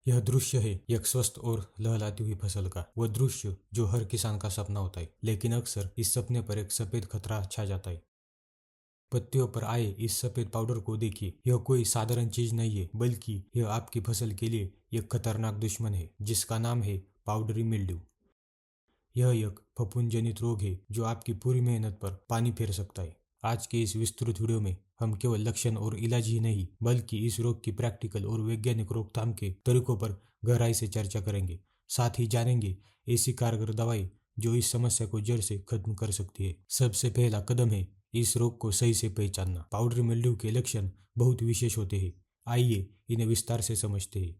यह दृश्य है एक स्वस्थ और लहलाती हुई फसल का। वह दृश्य जो हर किसान का सपना होता है, लेकिन अक्सर इस सपने पर एक सफेद खतरा छा जाता है। पत्तियों पर आए इस सफेद पाउडर को देखिए। यह कोई साधारण चीज नहीं है, बल्कि यह आपकी फसल के लिए एक खतरनाक दुश्मन है, जिसका नाम है पाउडरी मिल्ड्यू। यह एक फफूंद जनित रोग है जो आपकी पूरी मेहनत पर पानी फेर सकता है। आज के इस विस्तृत वीडियो में हम केवल लक्षण और इलाज ही नहीं, बल्कि इस रोग की प्रैक्टिकल और वैज्ञानिक रोकथाम के तरीकों पर गहराई से चर्चा करेंगे। साथ ही जानेंगे ऐसी कारगर दवाई जो इस समस्या को जड़ से खत्म कर सकती है। सबसे पहला कदम है इस रोग को सही से पहचानना। पाउडरी मिल्ड्यू के लक्षण बहुत विशेष होते हैं। आइए इन्हें विस्तार से समझते हैं।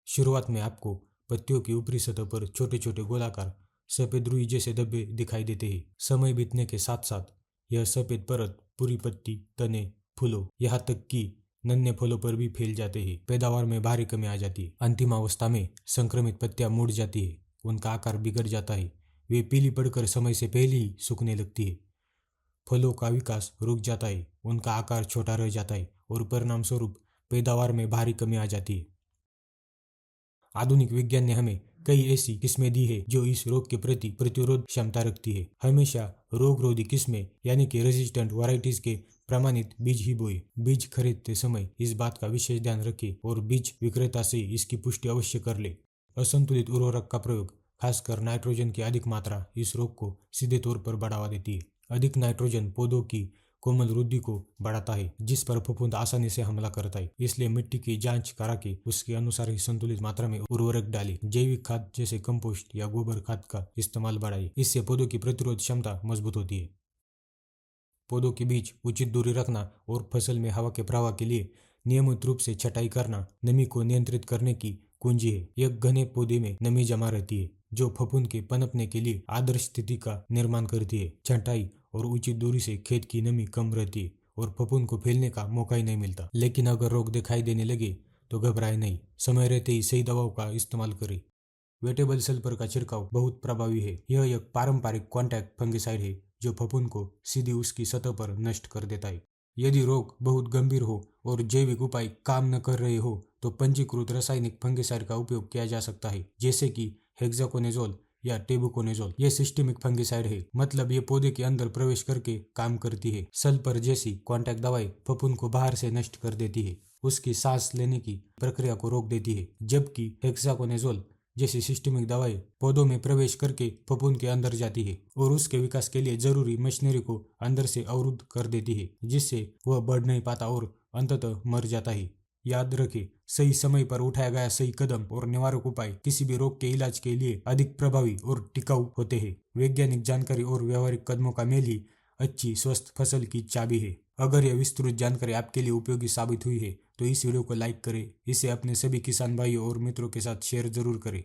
शुरुआत में आपको पत्तियों की ऊपरी सतह पर छोटे छोटे गोलाकार सफेद रुई जैसे धब्बे दिखाई देते हैं। समय बीतने के साथ साथ यह सफेद परत पूरी पत्ती, तने, फूलों, यहाँ तक कि नन्हे फलों पर भी फैल जाते हैं। पैदावार में भारी कमी आ जाती है। अंतिम अवस्था में संक्रमित पत्तियां मुड़ जाती है, उनका आकार बिगड़ जाता है, वे पीली पड़कर समय से पहले ही सूखने लगती है। फलों का विकास रुक जाता है, उनका आकार छोटा रह जाता है और परिणाम स्वरूप पैदावार में भारी कमी आ जाती है। आधुनिक विज्ञान ने हमें कई ऐसी किस्में दी है जो इस रोग के प्रति प्रतिरोध क्षमता रखती है। हमेशा रोगरोधी किस्में यानी कि रेजिस्टेंट वैरायटीज के प्रमाणित बीज ही बोए। बीज खरीदते समय इस बात का विशेष ध्यान रखें और बीज विक्रेता से इसकी पुष्टि अवश्य कर ले। असंतुलित उर्वरक का प्रयोग, खासकर नाइट्रोजन की अधिक मात्रा, इस रोग को सीधे तौर पर बढ़ावा देती है। अधिक नाइट्रोजन पौधों की कोमल वृद्धि को बढ़ाता है, जिस पर फफूंद आसानी से हमला करता है। इसलिए मिट्टी की जांच करा के उसके अनुसार ही संतुलित मात्रा में उर्वरक डालें। जैविक खाद जैसे कंपोस्ट या गोबर खाद का इस्तेमाल बढ़ाएं, इससे पौधों की प्रतिरोध क्षमता मजबूत होती है। पौधों के बीच उचित दूरी रखना और फसल में हवा के प्रवाह के लिए नियमित रूप से छटाई करना नमी को नियंत्रित करने की कुंजी है। एक घने पौधे में नमी जमा रहती है, जो फफूंद के पनपने के लिए आदर्श स्थिति का निर्माण करती है। छंटाई और उचित दूरी से खेत की नमी कम रहती है और फफूंद को फैलने का मौका ही नहीं मिलता। लेकिन अगर रोग दिखाई देने लगे तो घबराए नहीं, समय रहते ही सही दवाओं का इस्तेमाल करें। वेटेबल सल्फर का छिड़काव बहुत प्रभावी है। यह एक पारंपरिक कॉन्टैक्ट फंगिसाइड है जो फफूंद को सीधी उसकी सतह पर नष्ट कर देता है। यदि रोग बहुत गंभीर हो और जैविक उपाय काम न कर रहे हो तो पंजीकृत रासायनिक फंगिसाइड का उपयोग किया जा सकता है, जैसे कि हेक्साकोनाजोल या टेबुकोनाजोल। ये सिस्टेमिक फंगिसाइड है, मतलब ये पौधे के अंदर प्रवेश करके काम करती है। सल्फर जैसी कॉन्टैक्ट दवाई फफूंद को बाहर से नष्ट कर देती है, उसकी सांस लेने की प्रक्रिया को रोक देती है, जबकि हेक्साकोनाजोल जैसी सिस्टेमिक दवाई पौधों में प्रवेश करके फफूंद के अंदर जाती है और उसके विकास के लिए जरूरी मशीनरी को अंदर से अवरुद्ध कर देती है, जिससे वह बढ़ नहीं पाता और अंततः मर जाता है। याद रखें, सही समय पर उठाया गया सही कदम और निवारक उपाय किसी भी रोग के इलाज के लिए अधिक प्रभावी और टिकाऊ होते हैं। वैज्ञानिक जानकारी और व्यवहारिक कदमों का मेल ही अच्छी स्वस्थ फसल की चाबी है। अगर यह विस्तृत जानकारी आपके लिए उपयोगी साबित हुई है तो इस वीडियो को लाइक करें, इसे अपने सभी किसान भाइयों और मित्रों के साथ शेयर जरूर करें